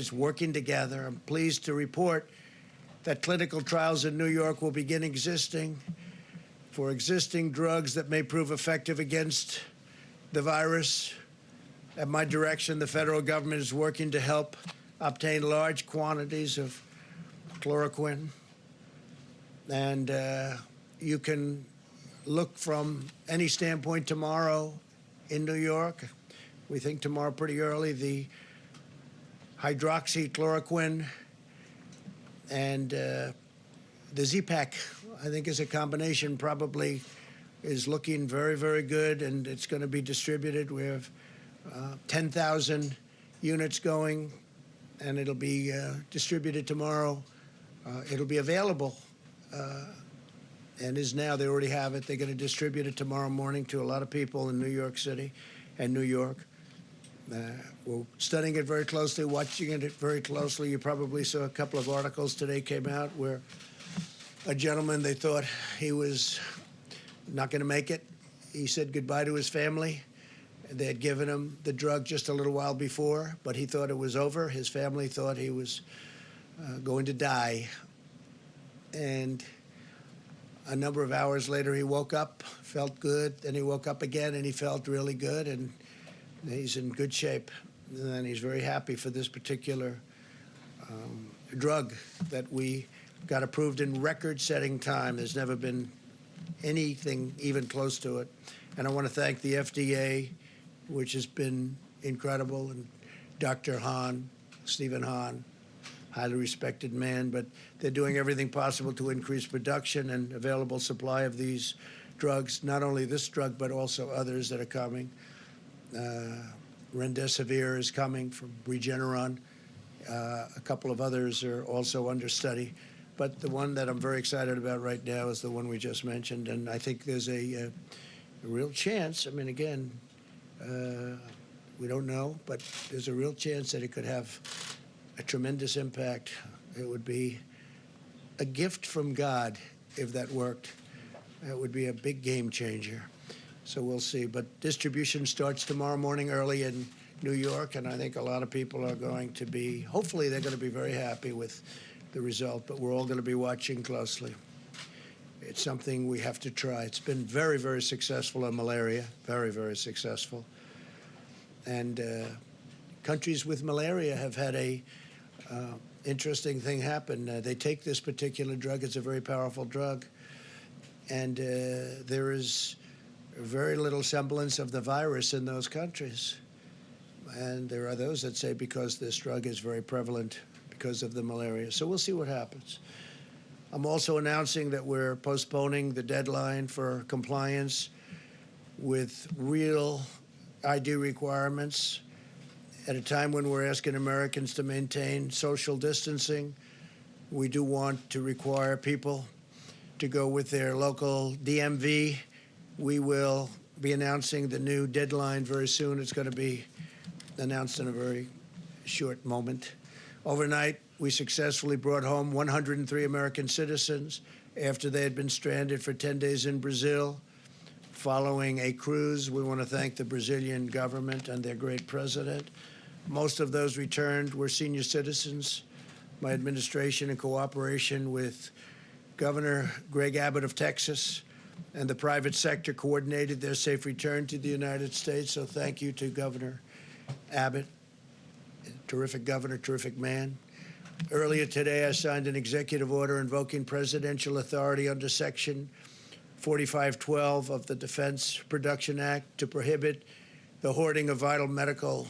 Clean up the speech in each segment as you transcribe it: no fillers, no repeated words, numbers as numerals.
is working together. I'm pleased to report that clinical trials in New York will begin existing for existing drugs that may prove effective against the virus. At my direction, the federal government is working to help obtain large quantities of chloroquine. And you can look from any standpoint tomorrow in New York. We think tomorrow pretty early, the hydroxychloroquine and the Z-Pak, I think, is a combination, probably is looking very, very good, and it's going to be distributed. We have 10,000 units going, and it'll be distributed tomorrow. It'll be available and is now. They already have it. They're going to distribute it tomorrow morning to a lot of people in New York City and New York. We're studying it very closely, watching it very closely. You probably saw a couple of articles today came out where a gentleman, they thought he was not going to make it. He said goodbye to his family. They had given him the drug just a little while before, but he thought it was over. His family thought he was going to die. And a number of hours later, he woke up, felt good. Then he woke up again, and he felt really good, and he's in good shape. And he's very happy for this particular drug that we got approved in record-setting time. There's never been anything even close to it. And I want to thank the FDA, which has been incredible, and Dr. Hahn, Stephen Hahn, highly respected man, but they're doing everything possible to increase production and available supply of these drugs, not only this drug, but also others that are coming. Remdesivir is coming from Regeneron. A couple of others are also under study. But the one that I'm very excited about right now is the one we just mentioned, and I think there's a real chance. I mean, again, we don't know, but there's a real chance that it could have a tremendous impact. It would be a gift from God if that worked. It would be a big game changer. So we'll see. But distribution starts tomorrow morning early in New York, and I think a lot of people are going to be, hopefully they're going to be very happy with the result, but we're all going to be watching closely. It's something we have to try. It's been very, very successful in malaria, very, very successful. And countries with malaria have had a interesting thing happen. They take this particular drug. It's a very powerful drug. And there is very little semblance of the virus in those countries. And there are those that say because this drug is very prevalent because of the malaria. So we'll see what happens. I'm also announcing that we're postponing the deadline for compliance with real ID requirements at a time when we're asking Americans to maintain social distancing. We do want to require people to go with their local DMV. We will be announcing the new deadline very soon. It's going to be announced in a very short moment. Overnight, we successfully brought home 103 American citizens after they had been stranded for 10 days in Brazil following a cruise. We want to thank the Brazilian government and their great president. Most of those returned were senior citizens. My administration, in cooperation with Governor Greg Abbott of Texas and the private sector, coordinated their safe return to the United States. So thank you to Governor Abbott. Terrific governor, terrific man. Earlier today, I signed an executive order invoking presidential authority under Section 4512 of the Defense Production Act to prohibit the hoarding of vital medical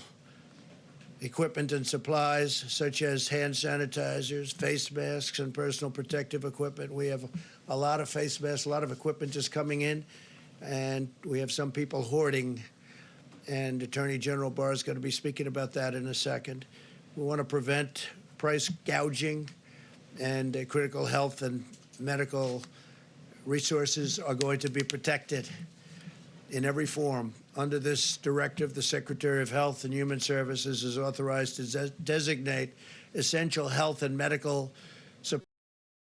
equipment and supplies, such as hand sanitizers, face masks, and personal protective equipment. We have a lot of face masks, a lot of equipment is coming in, and we have some people hoarding. And Attorney General Barr is going to be speaking about that in a second. We want to prevent price gouging, and critical health and medical resources are going to be protected in every form. Under this directive, the Secretary of Health and Human Services is authorized to designate essential health and medical